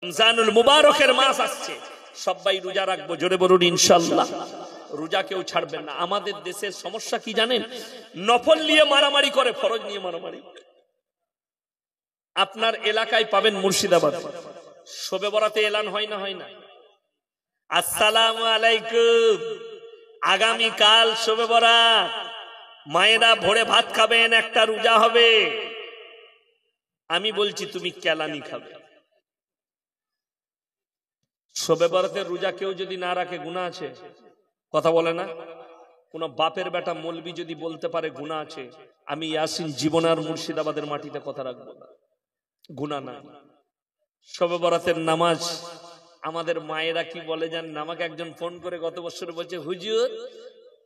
রমজানুল মুবারকের মাস আসছে, সবাই রোজা রাখবো, জোরে বলুন ইনশাআল্লাহ। রোজা কেউ ছাড়বেন না। আমাদের দেশের সমস্যা কি জানেন? নফল নিয়ে মারামারি করে, ফরজ নিয়ে মারামারি। আপনার এলাকায় পাবেন মুর্শিদাবাদ, শবে বরাতে এলান হয় না, হয় না? আসসালামু আলাইকুম, আগামী কাল শবে বরাত, মায়েরা ভোরে ভাত খাবেন, একটা রোজা হবে। আমি বলছি তুমি কেলানি খাবে। শবে বরাতের রোজা কেউ যদি না রাখে গুনাহ আছে? কথা বলে না? কোন বাপের বেটা মৌলবি যদি বলতে পারে গুনাহ আছে, আমি ইয়াসিন জীবন আর মুর্শিদাবাদের মাটিতে কথা রাখবো না, গুনাহ নাই। শবে বরাতের নামাজ আমাদের মায়েরা কি বলে জানেন? আমাকে একজন ফোন করে গত বছর বলছে, হুজুর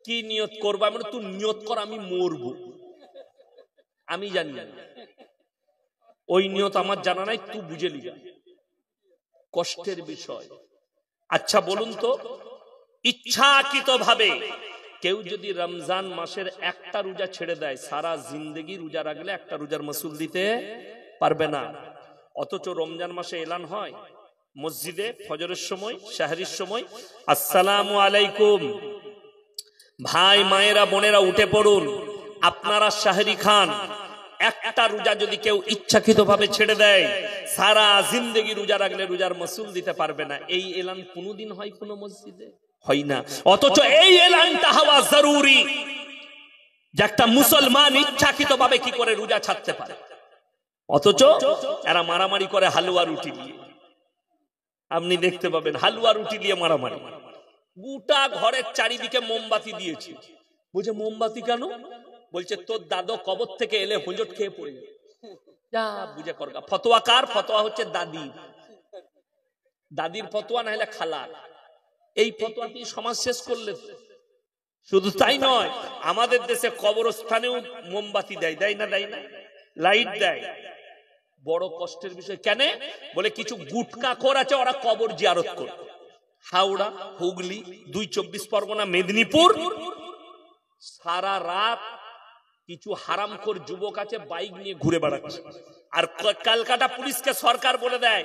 কি নিয়ত করবো? আমি তুই নিয়ত কর, আমি মরবো। আমি জানি না, ওই নিয়ত আমার জানা নাই, তুই বুঝে লিগা। কষ্টের বিষয়। আচ্ছা বলুন তো, ইচ্ছাকৃত ভাবে কেউ যদি রমজান মাসের একটা রোজা ছেড়ে দেয়, সারা জিন্দেগি রোজা রাখলে একটা রোজার মাসুল দিতে পারবে না। অথচ রমজান মাসে এলান হয় মসজিদে ফজরের সময়, সাহরির সময়, আসসালামু আলাইকুম, ভাই মায়েরা বোনেরা উঠে পড়ুন, আপনারা সাহরি খান। একটা রোজা যদি কেউ ইচ্ছাকৃত ভাবে ছেড়ে দেয়, সারা জিন্দেগি রোজা রাখলে রোজার মাসুল দিতে পারবে না। এই এলান কোনদিন হয় কোন মসজিদে? হয় না। অথচ এই এলানটা হওয়া জরুরি যে একটা মুসলমান ইচ্ছাকৃত ভাবে কি করে রোজা ছাড়তে পারে। অথচ এরা মারামারি করে হালুয়া রুটি দিয়ে। আপনি দেখতে পাবেন হালুয়া রুটি দিয়ে মারামারি। গোটা ঘরের চারিদিকে মোমবাতি দিয়েছে। বুঝে মোমবাতি কেন? বলছে তোর দাদু কবর থেকে এলে হুজুট খেয়ে পড়ে যাবে। যা বুঝে করগা। ফতোয়া কার? ফতোয়া হচ্ছে দাদি, দাদির ফতোয়া, না হলে খালার। এই ফতোয়া কি সমাজ শেষ করলে? শুধু তাই নয়, আমাদের দেশে কবরস্থানেও মোমবাতি দেয়, দেয় না? দেয় না? লাইট দেয়। বড় কষ্টের বিষয়। কেন? বলে কিছু গুটকাখোর আছে, ওরা কবর জিয়ারত করে। হাওড়া, হুগলি, ২ পরগনা, মেদিনীপুর, সারা রাত কিছু হারামখোর যুবক আছে বাইক নিয়ে ঘুরে বেড়াচ্ছে। আর কলকাতা পুলিশকে সরকার বলে দেয়,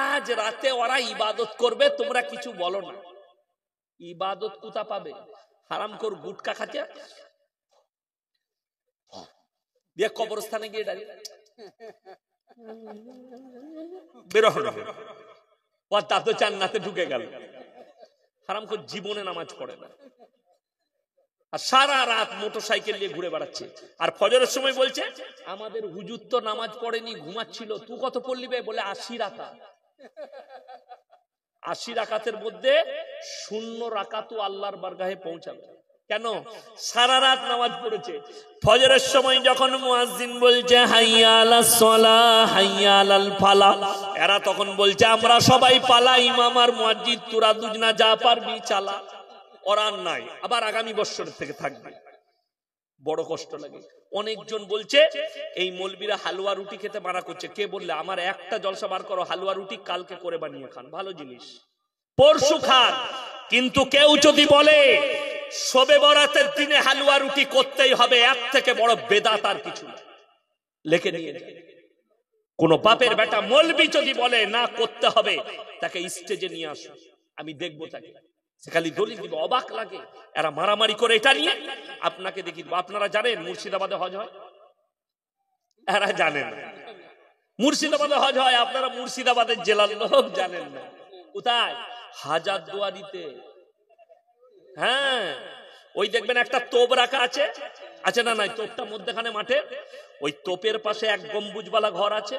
আজ রাতে ওরা ইবাদত করবে, তোমরা কিছু বলো না। ইবাদত কোথা পাবে? হারামখোর গুটকা খাচ্ছে, দিয়ে কবরস্থানে গিয়ে দাঁড়িয়ে বেরো হলো, ও তা তো জান্নাতে ঢুকে গেল। হারামখোর জীবনে নামাজ পড়ে না, আর সারা রাত মোটরসাইকেল নিয়ে ঘুরে বেড়াচ্ছে। আর ফজরের সময় বলছে আমাদের হুজুর তো নামাজ পড়েনি, ঘুমাচ্ছিল। তুই কত পড়লি? বলে ৮০ রাকাত। ৮০ রাকাতের মধ্যে 0 রাকাত আল্লাহর বারগাহে পৌঁছাবে। কেন? সারা রাত নামাজ পড়েছে। ফজরের সময় যখন মুয়াজ্জিন বলছে হাইয়া আলাস সালাহ, হাইয়া আলাল ফালাহ, এরা তখন বলছে আমরা সবাই পালাই, ইমাম আর মুয়াজ্জিন তোরা দুজনা যা পারবি চালা। ওরা নাই, আবার আগামী বছর থেকে থাকবে। বড় কষ্ট লাগে। অনেকজন বলছে এই মৌলবীরা হালুয়া রুটি খেতে মানা করছে। কে বললে? আমার একটা জলসা বার করো, হালুয়া রুটি কালকে করে বানিয়ে খান, ভালো জিনিস, পরশু খান। কিন্তু কেউ যদি বলে শবে বরাতের দিনে হালুয়া রুটি করতেই হবে, এর থেকে বড় বেদাত আর কিছু না, লিখে নিয়ে যায়। কোন বাপের বেটা মৌলবি যদি বলে না করতে হবে, তাকে স্টেজে নিয়ে আসো, আমি দেখবো তাকে। সে খালি দলিল দিবে, অবাক লাগে। এরা মারামারি করে এটা নিয়ে। আপনাকে দেখি, আপনারা জানেন মুর্শিদাবাদে হজ হয়? এরা জানেন না মুর্শিদাবাদে হজ হয়। আপনারা মুর্শিদাবাদের জেলার লোক জানেন না। কোথায়? হাজারদুয়ারিতে। হ্যাঁ, ওই দেখবেন একটা তোপ রাখা আছে, আছে না? নাই, তোপটা মধ্যখানে মাঠে, ওই তোপের পাশে এক গম্বুজওয়ালা ঘর আছে।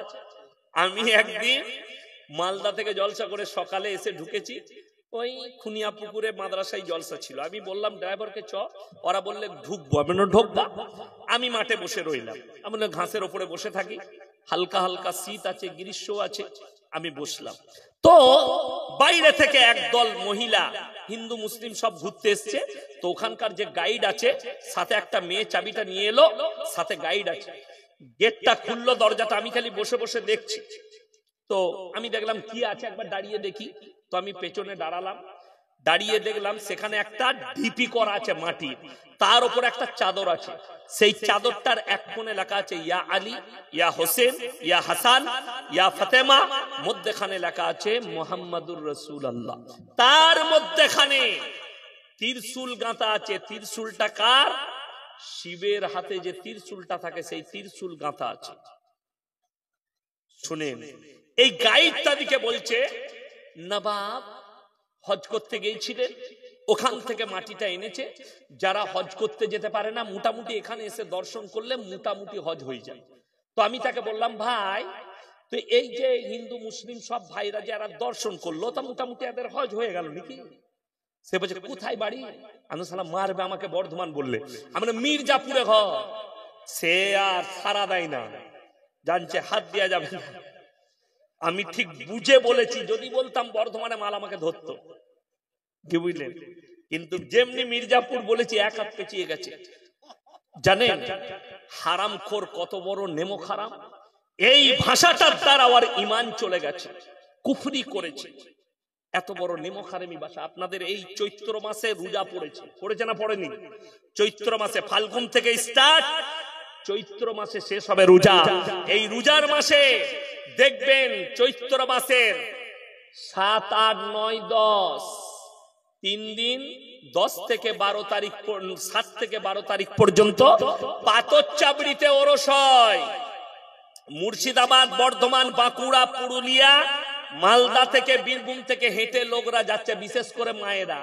আমি একদিন মালদা থেকে জলসা করে সকালে এসে ঢুকেছি, ওই খুনিয়া পুকুরে মাদ্রাসায় জলসা ছিল। আমি বললাম ড্রাইভারকে চ, ওরা বললে ঢুকবো। আমি ঢুকবো। আমি মাঠে বসে রইলাম। আমি ঘাসের ওপরে বসে থাকি, হালকা হালকা শীত আছে, গ্রীষ্ম আছে। আমি বসলাম, তো বাইরে থেকে একদল মহিলা, হিন্দু মুসলিম সব ঘুরতে এসছে। তো ওখানকার যে গাইড আছে, সাথে একটা মেয়ে চাবিটা নিয়ে এলো, সাথে গাইড আছে। গেটটা খুললো, দরজাটা, আমি খালি বসে বসে দেখছি। তো আমি দেখলাম কি আছে, একবার দাঁড়িয়ে দেখি। তো আমি পেছনে দাঁড়ালাম। দাঁড়িয়ে দেখলাম সেখানে একটা ঢিপি করা আছে মাটি, তার উপর একটা চাদর আছে। সেই চাদরটার এক কোণে লেখা আছে ইয়া আলী, ইয়া হোসেন, ইয়া হাসান, ইয়া ফাতেমা, মধ্যখানে লেখা আছে মুহাম্মাদুর রাসূলুল্লাহ। তার মধ্যখানে ত্রিশূল গাঁথা আছে। ত্রিশূলটা কার? শিবের হাতে যে ত্রিশূলটা থাকে সেই ত্রিশূল গাঁথা আছে। শুনেন, এই গাইডটা দিকে বলছে নবাব হজ করতে গিয়েছিলেন, ওখান থেকে মাটিটা এনেছে। যারা হজ করতে যেতে পারে না মোটামুটি এখানে এসে দর্শন করলে মোটামুটি হজ হয়ে যায়। তো আমি তাকে বললাম, ভাই তো এই যে হিন্দু মুসলিম সব ভাইরা যারা দর্শন করলো তা মোটামুটি এদের হজ হয়ে গেল নাকি? সে বলছে কোথায় বাড়ি? আমি সালাম মারবে আমাকে বর্ধমান বললে। আমরা মির্জাপুরে ঘর। সে আর সারা দেয় না, জানছে হাত দেওয়া যাবে না। আমি ঠিক বুঝে বলেছি, যদি বলতাম বর্ধমানে মাল আমাকে ধরতো, কি বুঝলেন? কিন্তু যেমনি মির্জাপুর বলেছি এক হাত পেঁচিয়ে গেছে। জানেন হারামখোর কত বড় নেমক হারাম? এই ভাষাটার দ্বারা আর ঈমান চলে গেছে, কুফরি করেছে। এত বড় নেমক হারামি ভাষা। আপনাদের এই চৈত্র মাসে রোজা পড়েছে না পড়েনি? চৈত্র মাসে ফাল্গুন থেকে স্টার্ট, চৈত্র মাসে শেষ হবে রোজা। এই রোজার মাসে দেখবেন চৈত্র মাসের 7, 8, 9, 10 3 দিন 10 থেকে 12 তারিখ 7 থেকে 12 তারিখ পর্যন্ত পাথরচাবড়িতে ওরস হয়। মুর্শিদাবাদ, বর্ধমান, বাঁকুড়া, পুরুলিয়া, মালদা থেকে, বীরভূম থেকে হেঁটে লোকরা যাচ্ছে, বিশেষ করে মায়েরা।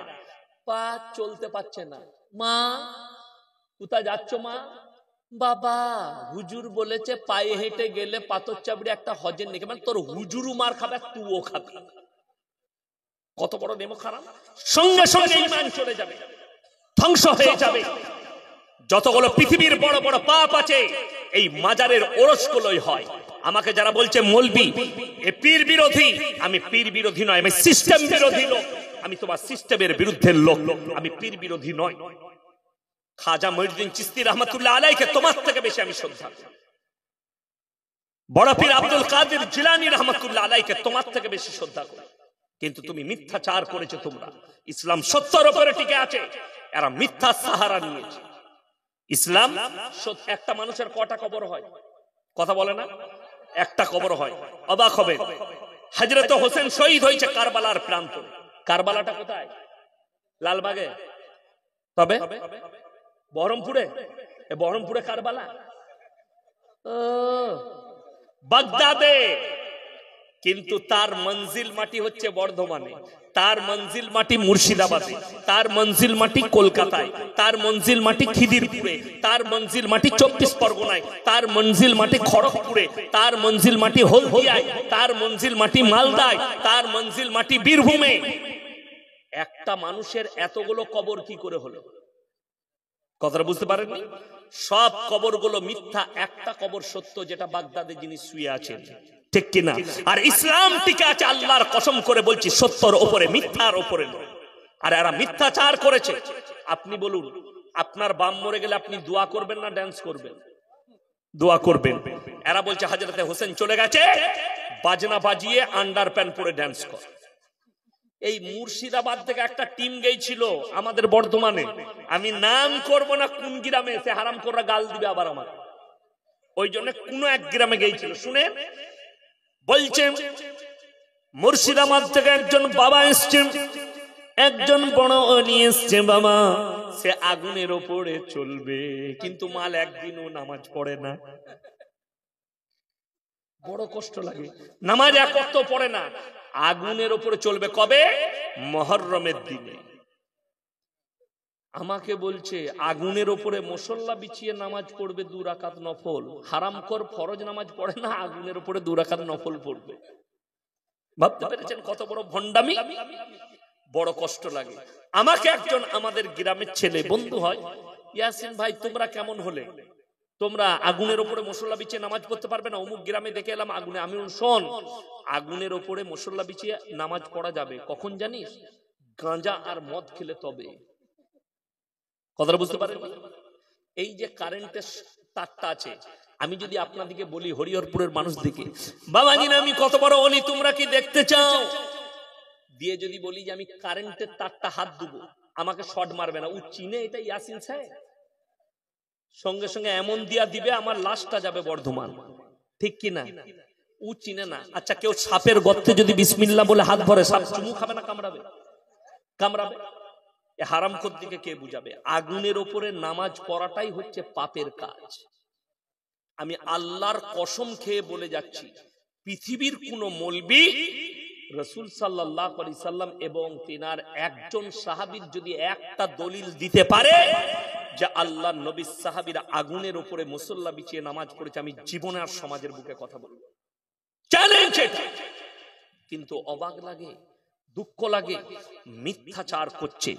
পা চলতে পারছে না। মা কোথায় যাচ্ছ মা? বাবা হুজুর বলেছে পায়ে হেঁটে গেলে পাথরচাবড়ি একটা হজের নেকি। মানে তোর হুজুরও মার খাবে, তুইও খাবি। কত বড় নেমক হারাম! সঙ্গে সঙ্গে ঈমান চলে যাবে, ধ্বংস হয়ে যাবে। যতগুলো পৃথিবীর বড় বড় পাপ আছে এই মাজারের ওরসগুলোই হয়। আমাকে যারা বলছে মৌলবি এ পীর বিরোধী, আমি পীর বিরোধী নয়, আমি সিস্টেম বিরোধী লোক। আমি তোমার সিস্টেমের বিরুদ্ধের লোক, আমি পীর বিরোধী নয়। খাজা মঈনুদ্দিন চিশতি রহমাতুল্লাহ আলাইহিকে তোমার থেকে বেশি আমি শ্রদ্ধা করি। বড় পীর আব্দুল কাদের জিলানী রহমাতুল্লাহ আলাইহিকে তোমার থেকে বেশি শ্রদ্ধা করি। কিন্তু তুমি মিথ্যাচার করেছো। তোমরা ইসলাম সত্যের উপরে টিকে আছে, এরা মিথ্যা সাহারা নিয়েছে। ইসলাম একটা মানুষের কটা কবর হয়? কথা বলে না? একটা কবর হয়। অবাক হবে, হযরত হোসেন শহীদ হয়েছে কারবালার প্রান্তরে। কারবালাটা কোথায়? লালবাগে। তবে বহরমপুরে? বহরমপুরে কারবালা? বাগদাদে। কিন্তু তার মঞ্জিল মাটি হচ্ছে বর্ধমানে, তার মঞ্জিল মাটি মুর্শিদাবাদে, তার মঞ্জিল মাটি কলকাতায়, তার মঞ্জিল মাটি খিদিরপুরে, তার মঞ্জিল মাটি 24 পরগনায়, তার মঞ্জিল মাটি খড়গপুরে, তার মঞ্জিল মাটি হলদিয়ায়, তার মঞ্জিল মাটি মালদায়, তার মঞ্জিল মাটি বীরভূমে। একটা মানুষের এতগুলো কবর কি করে হলো? কথাটা বুঝতে পারেননি? সব কবরগুলো মিথ্যা, একটা কবর সত্য, যেটা বাগদাদে যিনি শুয়ে আছেন, ঠিক কিনা? আর ইসলাম টিকে আছে, আল্লাহর কসম করে বলছি, সত্যর উপরে, মিথ্যার উপরে নয়। আর এরা মিথ্যাচার করেছে। আপনি বলুন, আপনার বাম মরে গেলে আপনি দোয়া করবেন না ড্যান্স করবেন? দোয়া করবেন। এরা বলছে হযরতে হোসেন চলে গেছে, বাজনা বাজিয়ে আন্ডার প্যান্ট পরে ড্যান্স কর। এই মুর্শিদাবাদ থেকে একটা টিম গেছিল আমাদের বর্ধমানে, আমি নাম করব না কোন গ্রামে, সে হারাম করা গাল দিবে আবার আমার। ওই জন্য কোন এক গ্রামে গিয়েছিল। শুনে বলছেন মুর্শিদাবাদ থেকে একজন বাবা এসছেন, একজন বড় অলি এসছে বাবা, সে আগুনের ওপরে চলবে, কিন্তু মাল একদিনও নামাজ পড়ে না। বড় কষ্ট লাগে, নামাজ এক ওয়াক্ত পড়ে না, আগুনের ওপরে চলবে। কবে? মুহররমের দিনে। আমাকে বলছে আগুনের ওপরে মুসল্লা বিছিয়ে নামাজ পড়বে 2 রাকাত নফল। হারামখোর ফরজ নামাজ পড়ে না, আগুনের ওপরে 2 রাকাত নফল পড়বে। ভাবতে পেরেছেন কত বড় ভণ্ডামি? বড় কষ্ট লাগে। আমাকে একজন আমাদের গ্রামের ছেলে বন্ধু হয়, ইয়াসিন ভাই তোমরা কেমন হলে, তোমরা আগুনের ওপরে মুসল্লা বিছিয়ে নামাজ পড়তে পারবে না? অমুক গ্রামে দেখে এলাম আগুনে। আমি শোন, আগুনের ওপরে মুসল্লা বিছিয়ে নামাজ পড়া যাবে কখন জানিস? গাঁজা আর মদ খেলে তবে। কথাটা বুঝতে পারেন? এই যে কারেন্টের তারটা আছে, আমি যদি আপনাদেরকে বলি হরিহরপুরের মানুষ দিকে, বাবাজি আমি কত বড় ওলি, তোমরা কি দেখতে চাও? দিয়ে যদি বলি যে আমি কারেন্টের তারটা হাত দেবো, আমাকে শর্ট মারবে না, ও চিনে এটা ইয়াসিন সাহেব, সঙ্গে সঙ্গে এমন দিয়া দিবে আমার লাশটা যাবে বর্ধমান, ঠিক কি না? ও চিনে না। আচ্ছা, কেউ সাপের গর্তে যদি বিসমিল্লাহ বলে হাত ভরে, সাপ চুমু খাবে না কামড়াবে? কামড়াবে। এ হারামখোর দিকে কে বুঝাবে? আগুনের ওপরে নামাজ পড়াটাই হচ্ছে পাপের কাজ। আমি আল্লাহর কসম খেয়ে বলে যাচ্ছি, পৃথিবীর কোন মৌলবি রাসূল সাল্লাল্লাহু আলাইহি সাল্লাম এবং তিনার একজন সাহাবীর যদি একটা দলিল দিতে পারে যে আল্লাহর নবী সাহাবীরা আগুনের উপরে মুসল্লা বিছিয়ে নামাজ পড়েছে, আমি জীবনে আর সমাজের বুকে কথা বলবো, চ্যালেঞ্জ এটা। কিন্তু অবাক লাগে, দুঃখ লাগে, মিথ্যাচার করছে,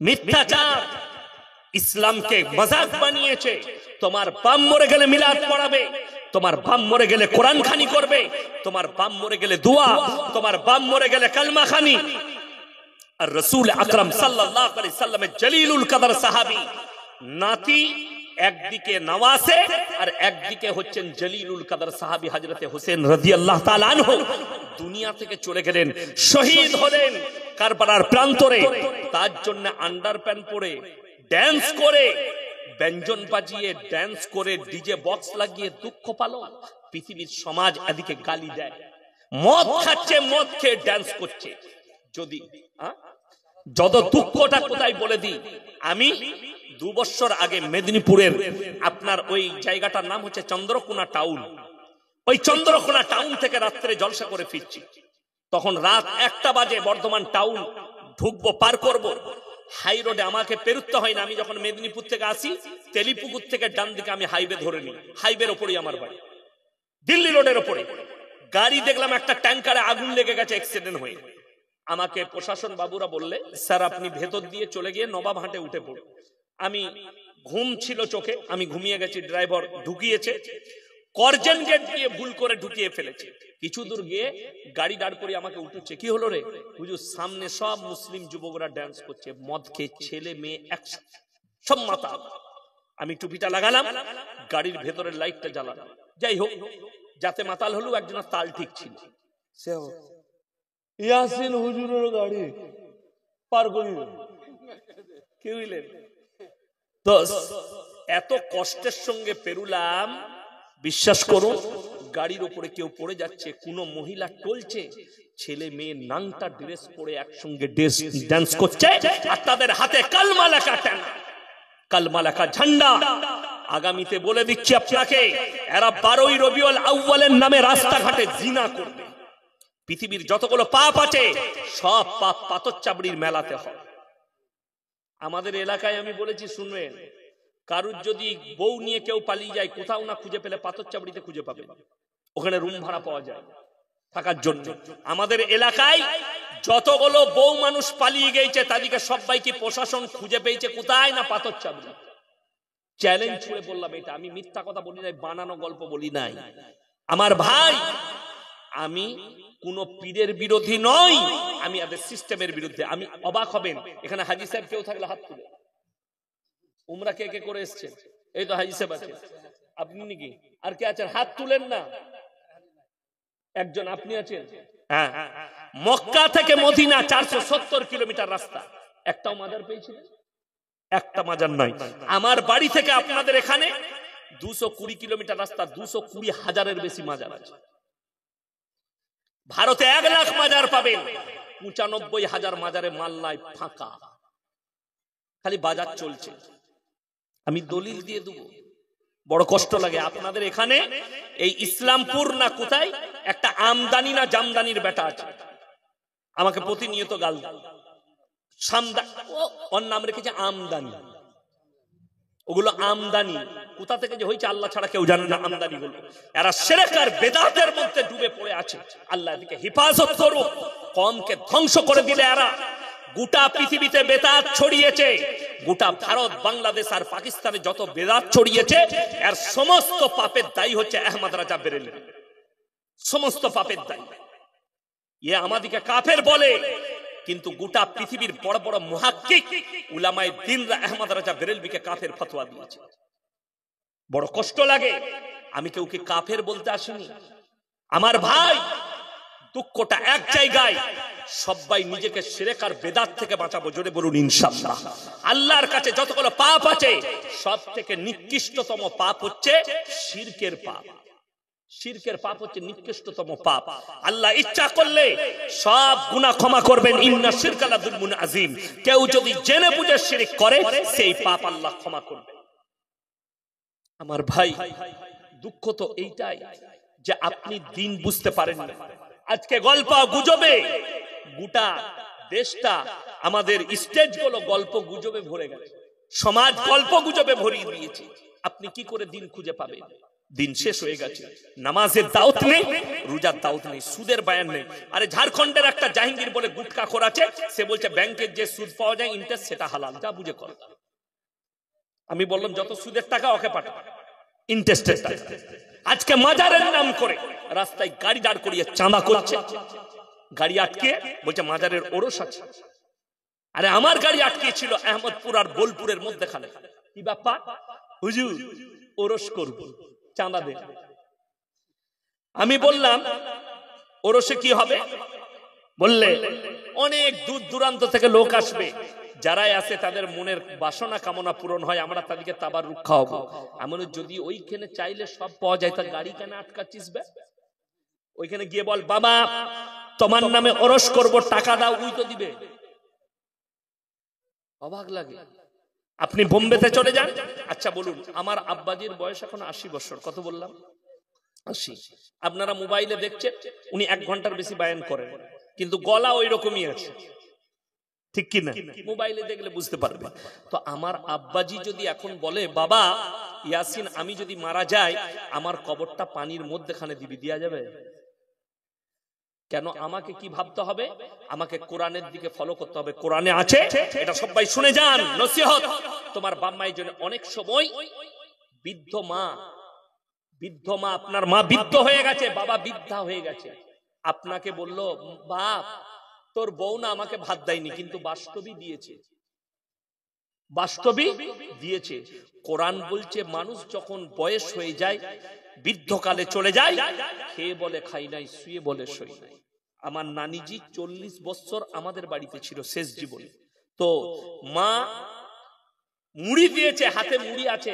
মিথ্যাচার। ইসলামকে মজাক বানিয়েছে। তোমার বাপ মরে গেলে মিলাদ পড়াবে, তোমার বাপ মরে গেলে কোরআন খানি করবে, তোমার বাপ মরে গেলে দোয়া, তোমার বাপ মরে গেলে কালমা খানি। আর রাসূল আকরাম সাল্লাল্লাহু আলাইহি সাল্লামের জলিলুল কদর সাহাবী নাতি একদিকে নওয়াসে আর একদিকে হচ্ছেন জলিলুল কদর সাহাবী হযরতে হোসেন রাদিয়াল্লাহু তাআলা আনহু, দুনিয়া থেকে চলে গেলেন, শহীদ হলেন কারবালার প্রান্তরে। তার জন্য আন্ডারপ্যান্ট পরে, ড্যান্স করে, ব্যঞ্জন বাজিয়ে, ড্যান্স করে, ডিজে বক্স লাগিয়ে দুঃখ পালন। পৃথিবীর সমাজ এদিকে গালি দেয়, মদ খাচ্ছে, মদ খেয়ে ড্যান্স করছে। যদি যত দুঃখটা কোথায় বলে দিই, আমি 2 বছর আগে মেদিনীপুরের আপনার ওই জায়গাটার নাম হচ্ছে চন্দ্রকোনা টাউন, ওই চন্দ্রকোনা টাউন থেকে রাত্রে জলসা করে ফিরছি। তখন রাত 1টা বাজে, বর্ধমান টাউন ঢুকবো, পার করব। হাই রোডে আমাকে পেরুতে হয় না। আমি যখন মেদিনীপুর থেকে আসি, তেলিপুকুর থেকে ডান দিকে আমি হাইওয়ে ধরে নিই, হাইওয়ের ওপরেই আমার বাড়ি, দিল্লি রোডের ওপরে। গাড়ি দেখলাম একটা ট্যাঙ্কারে আগুন লেগে গেছে, অ্যাক্সিডেন্ট হয়ে। আমাকে প্রশাসন বাবুরা বললে, স্যার আপনি ভেতর দিয়ে চলে গিয়ে নবাব হাটে উঠে পড়ুন। আমি ঘুম ছিল চোখে, আমি ঘুমিয়ে গেছি। ড্রাইভার ঢুকিয়েছে, করজেন গেট দিয়ে ভুল করে ঢুকিয়ে ফেলেছে। কিছু দূর গিয়ে গাড়ি দাঁড় করিয়ে আমাকে উঠেছে। কি হলো রে? হুজুর সামনে সব মুসলিম যুবকরা ড্যান্স করছে, মদ খেয়ে, ছেলে মেয়ে একসাথে, সব মাথা। আমি টুপিটা লাগালাম, গাড়ির ভেতরের লাইটটা জ্বালালাম। যাই হোক, যাতে মাতাল হলো, একজনের তাল ঠিক ছিল। ইয়াসিন হুজুরের গাড়ি পার করিল, কি হইলেন? তো এত কষ্টের সঙ্গে পেরুলাম, বিশ্বাস করুন, গাড়ির উপরে কেউ পড়ে যাচ্ছে, কোন মহিলা টলছে, ছেলে মেয়ে নাংটা ড্রেস পরে একসঙ্গে ড্যান্স করছে, আর তাদের হাতে কালমা লেখা টানা, কালমা লেখা ঝান্ডা। আগামীতে বলে দিচ্ছি আপনাকে, এরা 12ই রবিউল আউয়ালের নামে রাস্তাঘাটে জিনা করবে। পৃথিবীর যতগুলো পাপ আছে, সব পাপ পাথর চাবড়ির মেলাতে হয়। আমাদের এলাকায় আমি বলেছি, শুনবেন, কারুর যদি বউ নিয়ে কেউ পালিয়ে যায়, কোথাও না খুঁজে পেলে পাথর চাবড়িতে খুঁজে পাবে, ওখানে রুম ভাড়া পাওয়া যায় থাকার জন্য। আমাদের এলাকায় যতগুলো বউ মানুষ পালিয়ে গেছে, তাদেরকে সবাইকে প্রশাসন খুঁজে পেয়েছে কোথায়? না পাথর চাবড়ি। চ্যালেঞ্জ ছুড়ে বললাম, এটা আমি মিথ্যা কথা বলি নাই, বানানো গল্প বলি নাই। আমার ভাই, আমি কোন পীরের বিরোধী নই, আমি আদের সিস্টেমের বিরুদ্ধে। আমি অবাক হবেন, এখানে হাজী সাহেব কেউ থাকলে হাত তুলে। উমরা কে কে করে এসছেন? এই তো হাজী সাহেব আছে, আপনি নাকি? আর কে আছেন? হাত তুলেন না। একজন আপনি আছেন? হ্যাঁ। মক্কা থেকে মদিনা 470 কিলোমিটার রাস্তা, একটাও মাজার পেয়েছিলেন? একটা মাজার নাই। আমার বাড়ি থেকে আপনাদের এখানে 220 কিলোমিটার রাস্তা, 220,000-এর বেশি মাজার আছে। ভারতে 1 লাখ মাজার পাবেন, 95,000 মাজারে মাল নাই, ফাঁকা, খালি বাজার চলছে। আমি দলিল দিয়ে দেব, বড় কষ্ট লাগে। আপনাদের এখানে এই ইসলামপুর না কোথায় একটা আমদানি না জামদানির বেটা আছে, আমাকে প্রতিনিয়ত গাল দেয়। ওর নাম রেখেছে আমদানি। ওগুলো আমদানি কোথা থেকে যে হয়েছে আল্লাহ ছাড়া কেউ জানে না। আমদানি গুলো এরা শিরক আর বেদাতের মধ্যে ডুবে পড়ে আছে। আল্লাহ এদিকে হেফাজত করুক। কমকে ধ্বংস করে দিলে এরা গোটা পৃথিবীতে বেদাত ছড়িয়েছে। গোটা ভারত, বাংলাদেশ আর পাকিস্তানে যত বেদাত ছড়িয়েছে, এর সমস্ত পাপের দায়ী হচ্ছে আহমদ রাজা বেরেলভী। সমস্ত পাপের দায়ী। ইয়ে আমাদিকে কাফের বলে, কিন্তু গোটা পৃথিবীর বড় বড় মুহাক্কিক উলামায়ে দ্বীনরা আহমদ রাজা বেরেলভীকে কাফের ফতোয়া দিয়েছে। বড় কষ্ট লাগে। আমি কেউকে কাফের বলতে আসিনি। আমার ভাই, দুঃখটা এক জায়গায়, সবাই নিজেকে শিরক আর বেদাত থেকে বাঁচাবো, জোরে বলুন ইনশাআল্লাহ। আল্লাহর কাছে যতগুলো পাপ আছে সব থেকে নিকৃষ্টতম পাপ হচ্ছে শিরকের পাপ। শিরকের পাপ হচ্ছে নিকৃষ্টতম পাপ। আল্লাহ ইচ্ছা করলে সব গুনাহ ক্ষমা করবেন, ইন্না শিরকা লাযুলমুন আযীম। কেউ যদি জেনে বুঝে শিরক করে সেই পাপ আল্লাহ ক্ষমা করবেন। আমার ভাই, দুঃখ তো এইটাই যে আপনি দিন বুঝতে পারেন না। আজকে গল্প গুজবে গোটা দেশটা, আমাদের স্টেজগুলো গল্প গুজবে ভরে গেছে, সমাজ গল্প গুজবে ভরিয়ে দিয়েছে। আপনি কি করে দিন খুঁজে পাবেন? দিন শেষ হয়ে গেছে। নামাজের দাওয়াত নেই, রোজার দাওয়াত নেই, সুদের বয়ান নেই। আরে ঝাড়খণ্ডের একটা জাহাঙ্গীর বলে গুটকাখোর আছে, সে বলছে ব্যাংকের যে সুদ পাওয়া যায় ইন্টারেস্ট সেটা হালাল। যা বুঝে কর। আমি বললাম যত সুদের টাকা ওকে পাঠা, ইন্টারেস্টের টাকা। আজকে মাজারের নাম করে রাস্তায় গাড়ি দাঁড় করিয়ে চাঁদা করছে, গাড়ি আটকে বলছে মাজারের ওরস আছে। আরে আমার গাড়ি আটকে ছিল আহমদপুর আর বোলপুরের মধ্যেখানে। কি ব্যাপার? হুজুর ওরস করব, চাঁদা দেন। আমি বললাম ওরসে কি হবে? বললে অনেক দূর দূরান্ত থেকে লোক আসবে, যারাই আসে তাদের মনের বাসনা কামনা পূরণ হয়, আমরা তাদেরকে তাবাররুক খাওয়াবো। এমন যদি ওইখানে চাইলে সব পাওয়া যায়, তা গাড়ি কেন আটকাচ্ছিস? ওইখানে গিয়ে বল বাবা তোমার নামে ওরস করব, টাকা দাও, উই তো দিবে। অবাক লাগে। আপনি বোম্বেতে চলে যান। আচ্ছা বলুন, আমার আব্বাজির বয়স এখন 80 বছর। কত বললাম? 80। আপনারা মোবাইলে দেখছেন উনি 1 ঘন্টার বেশি বায়ান করেন, কিন্তু গলা ওই রকমই আছে, ঠিক কি না? মোবাইলে দেখলে বুঝতে পারবে। তো আমার আব্বাজি যদি এখন বলে বাবা ইয়াসিন আমি যদি মারা যাই আমার কবরটা পানির মধ্যখানে দিবি, দেয়া যাবে? কেন? আমাকে কি ভাবতে হবে? আমাকে কোরআনের দিকে ফলো করতে হবে। কোরআনে আছে, এটা সবাই শুনে যান, নসিহত। তোমার বাম্মায়ের জন্য অনেক সময় বৃদ্ধ মা, আপনার মা বৃদ্ধ হয়ে গেছে, বাবা বৃদ্ধা হয়ে গেছে, আপনাকে বলল বাপ তোর বউ না আমাকে ভাত দেয়নি, কিন্তু বাস্তবই দিয়েছে, বাস্তবই দিয়েছে। কোরআন বলছে মানুষ যখন বয়স হয়ে যায়, বৃদ্ধকালে চলে যায়, খেয়ে বলে খাই নাই, শুয়ে বলে শোই নাই। আমার নানিজি 40 বছর আমাদের বাড়িতে ছিল শেষ জীবনে। তো মা মুড়ি দিয়েছে, হাতে মুড়ি আছে,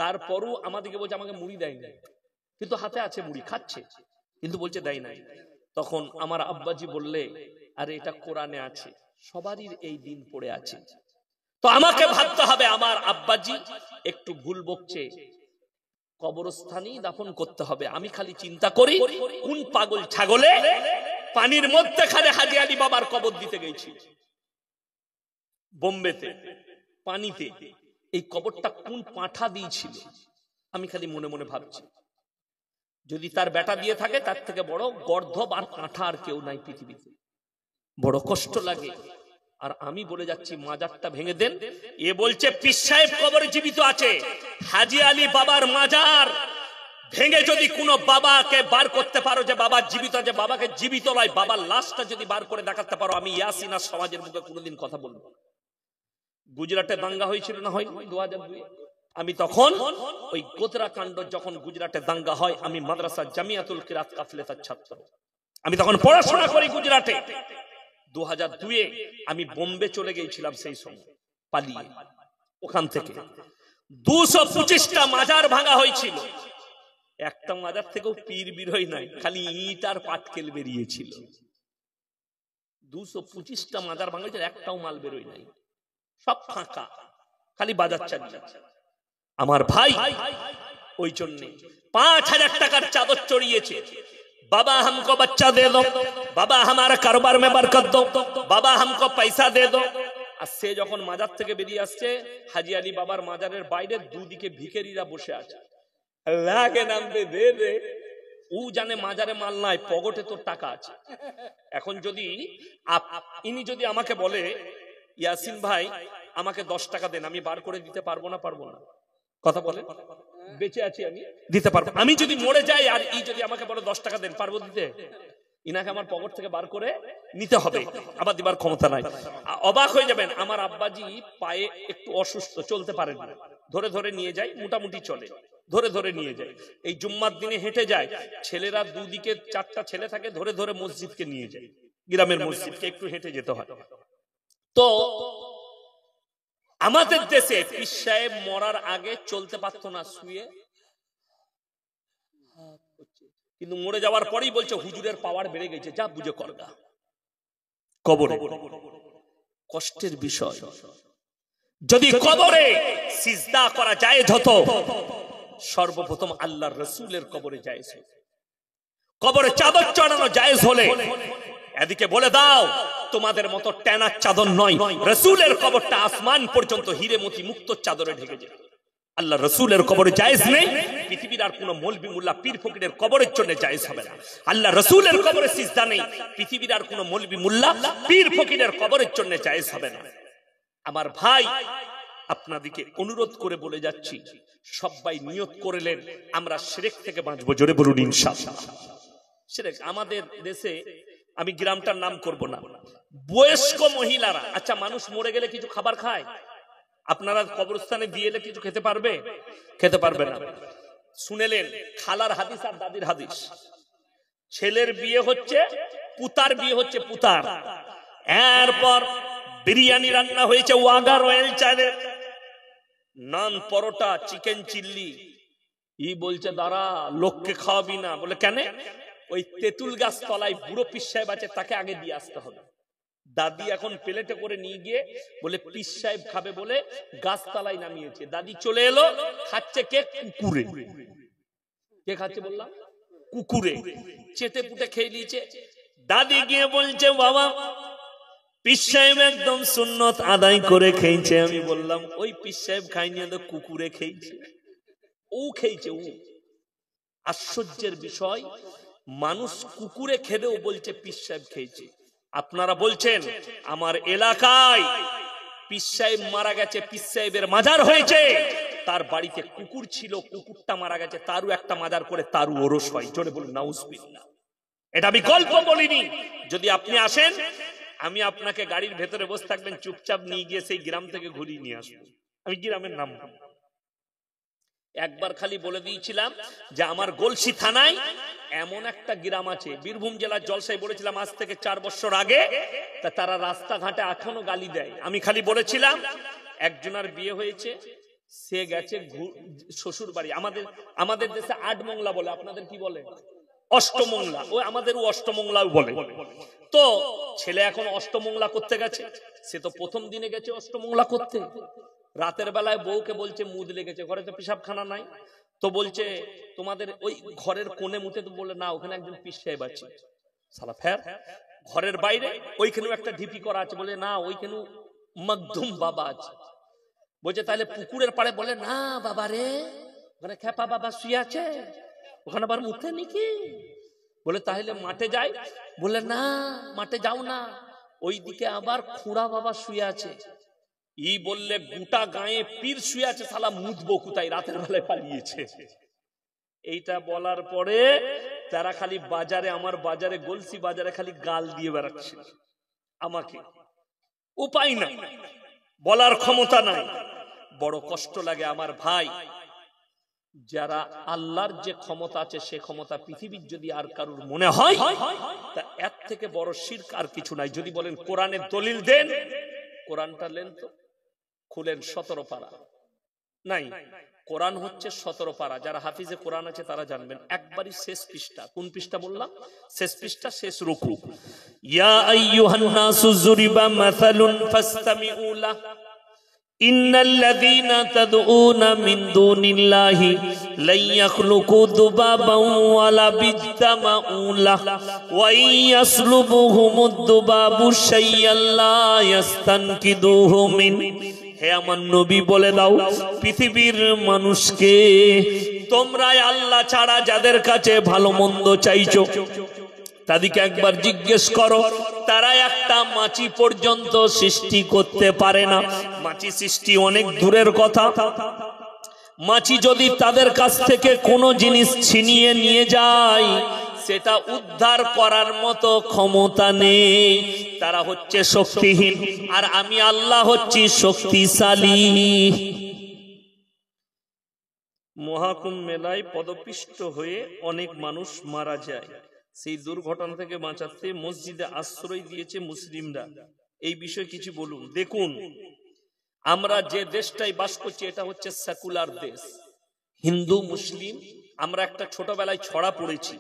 তারপরও আমাদেরকে বলছে আমাকে মুড়ি দেয়নি, কিন্তু হাতে আছে মুড়ি, খাচ্ছে, কিন্তু বলছে দেয় নাই। তখন আমার আব্বাজি বললে আরে এটা কোরআনে আছে, সবারই এই দিন পড়ে আছে। তো আমাকে ভাবতে হবে আমার আব্বাজি একটু ভুল বকছে, কবরস্থানেই দাফন করতে হবে। আমি খালি চিন্তা করি কোন পাগল ছাগলে পানির মধ্যখানে হাজী আলী বাবার কবর দিতে গেছি বোম্বেতে, পানিতে। এই কবরটা কোন পাঁঠা দিয়েছিল, আমি খালি মনে মনে ভাবছি। যদি তার বেটা দিয়ে থাকে তার থেকে বড় গর্ধব আর পাঁঠা আর কেউ নাই পৃথিবীতে। বড় কষ্ট লাগে। আর আমি বলে যাচ্ছি মাজারটা ভেঙে দেন। এ বলছে পীর সাহেব কবরে জীবিত আছে। হাজী আলী বাবার মাজার ভেঙে যদি কোনো বাবাকে বার করতে পারো যে বাবা জীবিত আছে, বাবাকে জীবিত নয়, বাবার লাশটা যদি বার করে দেখাতে পারো, আমি ইয়াসিন আর সমাজের মুখে কোনোদিন কথা বলবো। গুজরাটে দাঙ্গা হয়েছিল না হয় 2002? আমি তখন ওই গোতরা কাণ্ড যখন গুজরাটে দাঙ্গা হয়, আমি মাদ্রাসা জামিয়াতুল কিরাত কাফলেতার ছাত্র, আমি তখন পড়াশোনা করি গুজরাটে। 2002 আমি বোম্বে চলে গিয়েছিলাম সেই সময় পালিয়ে। ওখান থেকে 225টা মাজার ভাঙা হয়েছিল, একটা মাজার থেকেও পীর বিরোই নাই, খালি ইট আর পাটকেল বেরিয়েছিল। 225টা মাজার ভাঙা হয়েছিল, একটাও মাল বেরোই নাই, সব ফাঁকা, খালি বাজার চালিয়ে। আমার ভাই ওই জন্য 5000 টাকার চাদর চড়িয়েছে, बाबा हमको बच्चा दे दो, बाबा हमारा कारोबार में बरकत दो, बाबा हमको पैसा दे दो। আর সে যখন মাজার থেকে বেরিয়ে আসছে, হাজী আলী বাবার মাজারের বাইরে দুদিকে ভিখারিরা বসে আছে, আল্লাহকে নাম দে দে। ও জানে মাজারে মাল নাই, পকেটে তোর টাকা আছে। এখন যদি ইনি যদি আমাকে বলে ইয়াসিন ভাই আমাকে 10 টাকা দেন, আমি বার করে দিতে পারবো না? পারবো না? কথা বলে, বেঁচে আছি আমি, দিতে পারবো। আমি যদি মরে যাই আর ই যদি আমাকে বলে 10 টাকা দেন, পারবো দিতে? ইনাকে আমার পকেট থেকে বার করে নিতে হবে, আবার দিবার ক্ষমতা নাই। অবাক হয়ে যাবেন, আমার আব্বাজি পায়ে একটু অসুস্থ, চলতে পারেন না, ধরে ধরে নিয়ে যায়, মোটামুটি চলে, ধরে ধরে নিয়ে যায়। এই জুম্মার দিনে হেঁটে যায়, ছেলেরা দুদিকে 4টা ছেলে থাকে, ধরে ধরে মসজিদকে নিয়ে যায়। গ্রামের মসজিদকে একটু হেঁটে যেতে হয়। তো আমাদের দেশে পীর সাহেব মরার আগে চলতে পারতো না, শুয়ে, কিন্তু মরে যাওয়ার পরেই বলছে হুজুরের পাওয়ার বেড়ে গেছে, যা বুঝে করগা। কবরে কষ্টের বিষয়। যদি কবরে সিজদা করা জায়েজ হতো, সর্বপ্রথম আল্লাহর রাসূলের কবরে জায়েজ হতো। কবরে চাদর চড়ানো জায়েজ হলে এদিকে বলে দাও তোমাদের মতো টেনার চাদর নয়, রাসূলের কবরটা আসমান পর্যন্ত হিরে মতি মুক্ত চাদরে ঢেকে যেত। আল্লাহ রাসূলের কবরে জায়েজ নেই, পৃথিবীর আর কোন মৌলবি মোল্লা পীর ফকিরের কবরের জন্য জায়েজ হবে না। আল্লাহ রাসূলের কবরে সিজদা নেই, পৃথিবীর আর কোন মৌলবি মোল্লা পীর ফকিরের কবরের জন্য জায়েজ হবে না। আমার ভাই, আপনাদেরকে অনুরোধ করে বলে যাচ্ছি, সবাই নিয়ত করলেন আমরা শিরক থেকে বাঁচবো। জোরে বলুন ইনশাআল্লাহ। শিরক আমাদের দেশে, আমি গ্রামটার নাম করব না, বয়স্ক মহিলারা, আচ্ছা মানুষ মরে গেলে কিছু খাবার খায়? আপনারা কবরস্থানে দিয়ে এলে কিছু খেতে পারবে? খেতে পারবে না। শুনেলেন খালার হাদিস আর দাদির হাদিস, ছেলের বিয়ে হচ্ছে, পুতার বিয়ে হচ্ছে পুতার, এরপর বিরিয়ানি রান্না হয়েছে ওয়াগা রয়্যাল চালের, নান পরোটা চিকেন চিল্লি। ই বলছে দাঁড়া, লোককে খাওয়াবি না। বলে কেন? ওই তেঁতুল গাছ তলায় বুড়ো পীর সাহেব আছে, তাকে আগে দিয়ে আসতে হবে। দাদি এখন প্লেটে করে নিয়ে গিয়ে বলে পীর সাহেব খাবে বলে গাছতলায় নামিয়েছে। দাদি চলে এলো, খাচ্ছে কে? কুকুরে। কে খাচ্ছে বললাম? কুকুরে। চেটে পুটে খেয়ে নিয়েছে। দাদি গিয়ে বলছে বাবা পীর সাহেব একদম সুন্নত আদায় করে খেয়েছে। আমি বললাম ওই পীর সাহেব খাইনি, তো কুকুরে খেয়েছে। ও খেয়েছে ও। আশ্চর্যের বিষয়, মানুষ কুকুরে খেলেও বলছে পীর সাহেব খেয়েছে। আপনারা বলছেন আমার এলাকায় পীর সাহেব মারা গেছে, পীর সাহেবের মাজার হয়েছে, তার বাড়িতে কুকুর ছিল, কুকুরটা মারা গেছে, তারও একটা মাজার করে তারও ওরস হয়। জোরে বলুন নাউজুবিল্লাহ। এটা আমি গল্প বলিনি। যদি আপনি আসেন, আমি আপনাকে গাড়ির ভেতরে বসে থাকবেন, চুপচাপ নিয়ে গিয়ে সেই গ্রাম থেকে ঘুরিয়ে নিয়ে আসবো। আমি গ্রামের নাম একবার খালি বলে দিয়েছিলাম যে আমার গলসি থানায় এমন একটা গ্রাম আছে, বীরভূম জেলার জলসায় বলেছিলাম আজ থেকে 4 বছর আগে, তা তারা রাস্তাঘাটে এখনো গালি দেয়। আমি খালি বলেছিলাম একজনের বিয়ে হয়েছে, সে গেছে শ্বশুর বাড়ি। আমাদের দেশে 8 মংলা বলে, আপনাদের কি বলে? অষ্টমংলা। ওই আমাদেরও অষ্টমংলাও বলে। তো ছেলে এখন অষ্টমংলা করতে গেছে, সে তো প্রথম দিনে গেছে অষ্টমংলা করতে। রাতের বেলায় বউকে বলছে মুদ লেগেছে, ঘরে তো পেশাবখানা নাই, তো বলছে তোমাদের ওই ঘরের কোণে মুতে, তো বলে না ওখানে একজন পীর সাহেব আছে। সালা ফের ঘরের বাইরে ওইখানেও একটা ঢিপি করা আছে, বলে না ওইখানেও মকদুম বাবা আছে। বলছে তাহলে পুকুরের পাড়ে, বলে না বাবা রে, ওখানে খেপা বাবা শুয়ে আছে, ওখানে আবার মুতে নাকি। বলে তাহলে মাঠে যাই, বলে না মাঠে যাও না, ওইদিকে আবার খুড়া বাবা শুয়ে আছে। ই বললে গোটা গায়ে পীর শুয়ে আছে, শালা মুদবো কোথায়, রাতের বেলায় পালিয়েছে। এইটা বলার পরে তারা খালি বাজারে, আমার বাজারে গলসি বাজারে খালি গাল দিয়ে বেড়াচ্ছে আমাকে। উপায় নাই, বলার ক্ষমতা নাই, বড় কষ্ট লাগে। আমার ভাই, যারা আল্লাহর যে ক্ষমতা আছে সে ক্ষমতা পৃথিবীর যদি আর কারুর মনে হয়, তা এর থেকে বড় শিরক আর কিছু নাই। যদি বলেন কোরআনের দলিল দেন, কোরআনটা লেন তো, খুলেন 17 পারা। নাই, কোরআন হচ্ছে 17 পারা। যারা হাফিজে কোরআন আছে তারা জানবেন, একবারই শেষ পৃষ্ঠা। কোন পৃষ্ঠা বললাম? শেষ পৃষ্ঠা, শেষ রুকু। ইয়া আইয়ুহান নাসু যুরিবা মাসালুন ফাসতামিউ লাহ ইন্নাল্লাযীনা তাদউনা মিন দুনিল্লাহি লা ইয়াখলুকু দুবাবান ওয়ালা বিজতামাউ লাহ ওয়া ইয়াসলুবুহুমুদ দুবাবু শাইয়ান লা ইয়াস্তানকিদুহু মিন। হে আমার নবী বলে দাও পৃথিবীর মানুষকে, তোমরা আল্লাহ ছাড়া যাদের কাছে ভালো মন্দ চাইছো তাদেরকে একবার জিজ্ঞেস করো, তারা একটা মাছি পর্যন্ত সৃষ্টি করতে পারে না। মাছি সৃষ্টি অনেক দূরের কথা, মাছি যদি তাদের কাছ থেকে কোনো জিনিস ছিনিয়ে নিয়ে যায়, সেটা উদ্ধার করার মতো ক্ষমতা নেই। তারা হচ্ছে শক্তিহীন, আর আমি আল্লাহ হচ্ছি শক্তিশালী। মহাকুম্ভ মেলায় পদপিষ্ট হয়ে অনেক মানুষ মারা যায়, সেই দুর্ঘটনা থেকে বাঁচাতে মসজিদে আশ্রয় দিয়েছে মুসলিমরা, এই বিষয়ে কিছু বলুন। দেখুন, আমরা যে দেশটাই বাস করছি এটা হচ্ছে সেকুলার দেশ, হিন্দু মুসলিম। আমরা একটা ছোটবেলায় ছড়া পড়েছি,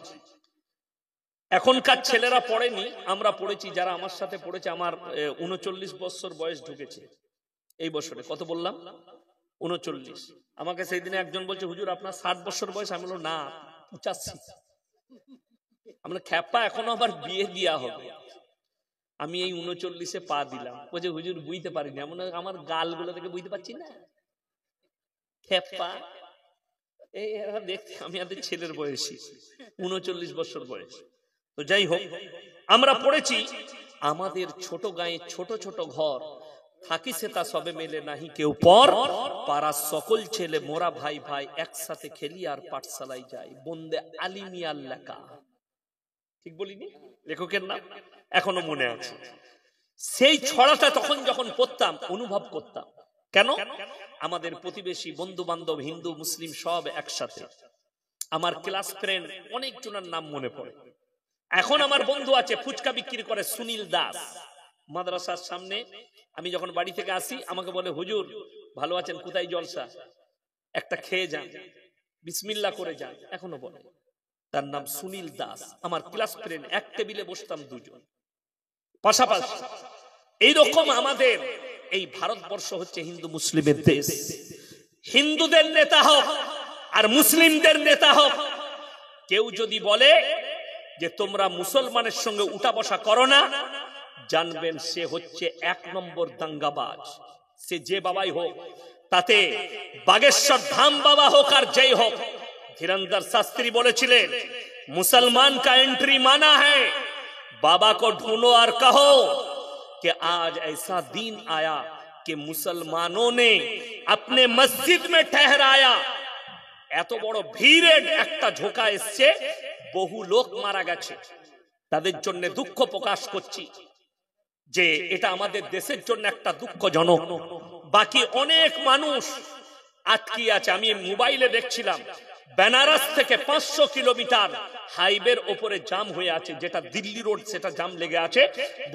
এখনকার ছেলেরা পড়েনি, আমরা পড়েছি। যারা আমার সাথে পড়েছে, আমার 39 বছর বয়স ঢুকেছে এই বছরে। কত বললাম? 39। আমাকে সেই দিনে একজন বলছে, হুজুর আপনার 60 বছর বয়স। আমি বললাম না, 85। আমরা খ্যাপা, এখনো আবার বিয়ে দেওয়া হবে। আমি এই 39-এ পা দিলাম। বলছে হুজুর বুঝতে পারিনি। এমন আমার গালগুলো থেকে বুঝতে পারছি না, খ্যাপা। এই দেখতে আমি আমাদের ছেলের বয়সী, 39 বছর বয়স। তো যাই হোক, আমরা পড়েছি আমাদের ছোট গায়ে ছোট ছোট ঘর থাকি, সে তা সবে মেলে নাহি কেউ পর, পাড়ার সকল ছেলে মোরা ভাই ভাই, একসাথে খেলি আর পাঠশালায় যাই, বন্দে আলী মিয়ার লেখা। ঠিক বলিনি? লেখকের নাম এখনো মনে আছে। সেই ছড়াটা তখন যখন পড়তাম অনুভব করতাম। কেন? আমাদের প্রতিবেশী, বন্ধু বান্ধব, হিন্দু মুসলিম সব একসাথে। আমার ক্লাস ফ্রেন্ড অনেক জনের নাম মনে পড়ে। এখন আমার বন্ধু আছে, ফুচকা বিক্রি করে, সুনীল দাস। মাদ্রাসার সামনে আমি যখন বাড়ি থেকে আসি আমাকে বলে, হুজুর ভালো আছেন? কোথায় জলসা? একটা খেয়ে যান, বিসমিল্লাহ করে যান। এখনো বলে। তার নাম সুনীল দাস, আমার ক্লাস ফ্রেন্ড। এক টেবিলে বসতাম দুজন পাশাপাশি। এইরকম আমাদের এই ভারতবর্ষ হচ্ছে হিন্দু মুসলিমের দেশ। হিন্দুদের নেতা হোক আর মুসলিমদের নেতা হোক, কেউ যদি বলে যে তোমরা মুসলমানের সঙ্গে উঠা বসা করো না, জানবেন সে হচ্ছে 1 নম্বর দাঙ্গাবাজ। সে যে বাবাই হোক, তাতে বাগেশ্বর ধাম বাবা হোক আর যেই হোক। धीरेंद्र शास्त्री बोलेছিলেন, मुसलमान का एंट्री माना है, बाबा को ढूंढो और कहो कि आज ऐसा दिन आया कि मुसलमानों ने अपने मस्जिद में ठहराया। এত বড় ভিড়ে একটা ঝোঁকা এসছে, বহু লোক মারা গেছে। তাদের জন্য দুঃখ প্রকাশ করছি যে এটা আমাদের দেশের জন্য একটা দুঃখজনক। বাকি অনেক মানুষ আটকে আছে। আমি মোবাইলে দেখছিলাম, বেনারস থেকে 500 কিলোমিটার হাইওয়ের উপরে জাম হয়ে আছে, যেটা দিল্লি রোড, সেটা জাম লেগে আছে।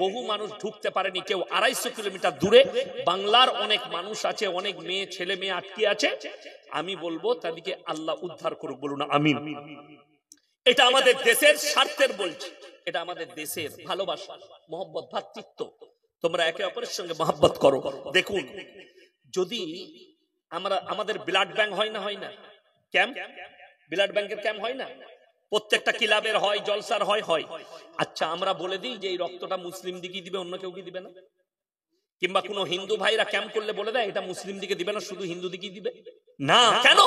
বহু মানুষ ঢুকতে পারেনি। কেউ 250 কিলোমিটার দূরে বাংলার অনেক মানুষ আছে, অনেক মেয়ে ছেলে মেয়ে আটকে আছে। আমি বলবো তাদেরকে আল্লাহ উদ্ধার করুক, বলুন আমিন। এটা আমাদের দেশের স্বার্থের বলছি, এটা আমাদের দেশের ভালোবাসা, মহব্বত, ভ্রাতৃত্ব। তোমরা একে অপরের সঙ্গে মহব্বত করো। দেখুন, যদি আমাদের ব্লাড ব্যাংক হয় না, হয় না ক্যাম্প, ব্লাড ব্যাংকের ক্যাম্প হয় না, প্রত্যেকটা ক্লাবের হয়, জলসার হয়, হয়। আচ্ছা, আমরা বলে দিই যে এই রক্তটা মুসলিম দিকে দিবে, অন্য কেউ কি দিবে না? কিংবা কোনো হিন্দু ভাইরা ক্যাম্প করলে বলে দেয় এটা মুসলিম দিকে দিবে না, শুধু হিন্দু দিকে দিবে? না। কেন?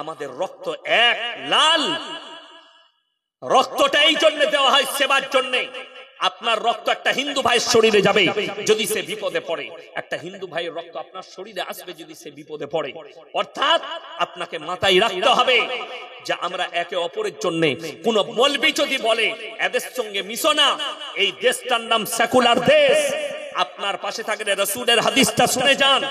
আমাদের রক্ত এক, লাল। রক্তটা এই জন্য দেওয়া হয় সেবার জন্য। আপনার রক্ত একটা হিন্দু ভাইয়ের শরীরে যাবে যদি সে বিপদে পড়ে, একটা হিন্দু ভাইয়ের রক্ত আপনার শরীরে আসবে যদি সে বিপদে পড়ে। অর্থাৎ আপনাকে মাথায় রাখতে হবে যে আমরা একে অপরের জন্য, কোন মৌলবি যদি বলে এদের সঙ্গে মিশো না, এই দেশটার নাম সেকুলার দেশ। আপনার পাশে থাকলে রাসূলের হাদিসটা শুনে যান,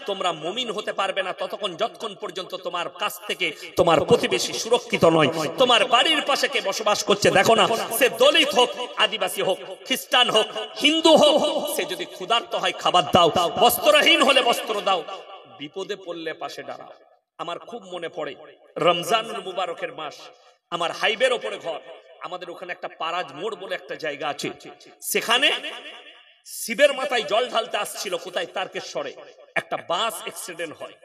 তোমরা মুমিন হতে পারবে না ততক্ষণ যতক্ষণ পর্যন্ত তোমার কাছ থেকে তোমার প্রতিবেশী সুরক্ষিত নয়। তোমার বাড়ির পাশে কে বসবাস করছে দেখো না, সে দলিত হোক, আদিবাসী হোক, খ্রিস্টান হোক, হিন্দু হোক, সে যদি ক্ষুধার্ত হয় খাবার দাও, বস্ত্রহীন হলে বস্ত্র দাও, বিপদে পড়লে পাশে দাঁড়াও। আমার খুব মনে পড়ে রমজানুল মুবারকের মাস, আমার হাইওয়ের ওপরে ঘর, আমাদের ওখানে একটা পারাজ মোড় বলে একটা জায়গা আছে, সেখানে শিবের মাথায় জল ঢালতে আসছিল কোথায়, তারকেশ্বরে। একটা বাস অ্যাক্সিডেন্ট হয়,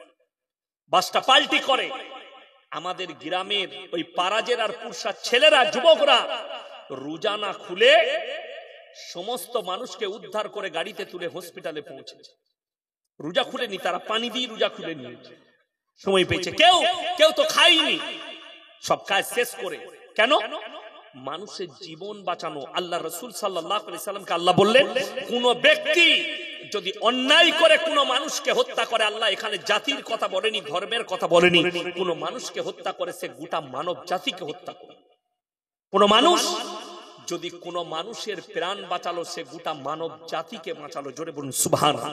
বাসটা পাল্টি করে। আমাদের গ্রামের ওই পারাজের আর পুরসার ছেলেরা, যুবকরা রোজা না খুলে সমস্ত মানুষকে উদ্ধার করে গাড়িতে তুলে হসপিটালে পৌঁছেছে। রোজা খুলেনি তারা, পানি দিয়ে রোজা খুলে নিয়েছে, সময় পেয়েছে। কেউ তো খায়নি, সব কাজ শেষ করে। কেন? মানুষের জীবন বাঁচানো। আল্লাহ রাসূল সাল্লাল্লাহু আলাইহি সাল্লামকে আল্লাহ বললেন, কোন ব্যক্তি যদি অন্যায় করে কোন মানুষকে হত্যা করে, আল্লাহ এখানে জাতির কথা বলেনি, ধর্মের কথা বলেনি, কোন মানুষকে হত্যা করে সে গোটা মানব জাতিকে হত্যা করে। কোন মানুষ যদি কোনো মানুষের প্রাণ বাঁচালো সে গোটা মানব জাতিকে বাঁচালো। জোরে বলুন সুবহানাল্লাহ।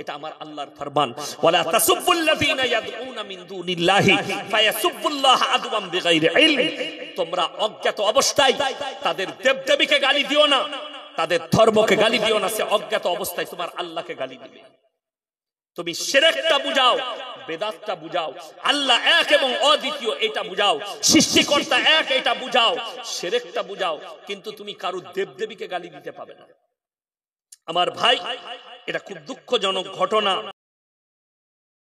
এটা আমার আল্লাহর ফরমান, ওয়ালা তাসুবুল্লাযীনা ইয়াদউনা মিন দুনিল্লাহি ফায়াসুবুল্লাহা আদওয়াম বিগাইরি ইলম। তোমরা অজ্ঞাত অবস্থায় তাদের দেবদেবীকে গালি দিও না, তাদের ধর্মকে গালি দিও না, সে অজ্ঞাত অবস্থায় তোমার আল্লাহকে গালি দিবে। তুমি শিরকটা বুঝাও, বেদাতটা বুঝাও, আল্লাহ এক এবং অদ্বিতীয় এটা বুঝাও, সৃষ্টিকর্তা এক এটা বুঝাও, শিরকটা বুঝাও, কিন্তু তুমি কারো দেবদেবীকে গালি দিতে পাবে না। আমার ভাই, এটা খুব দুঃখজনক ঘটনা।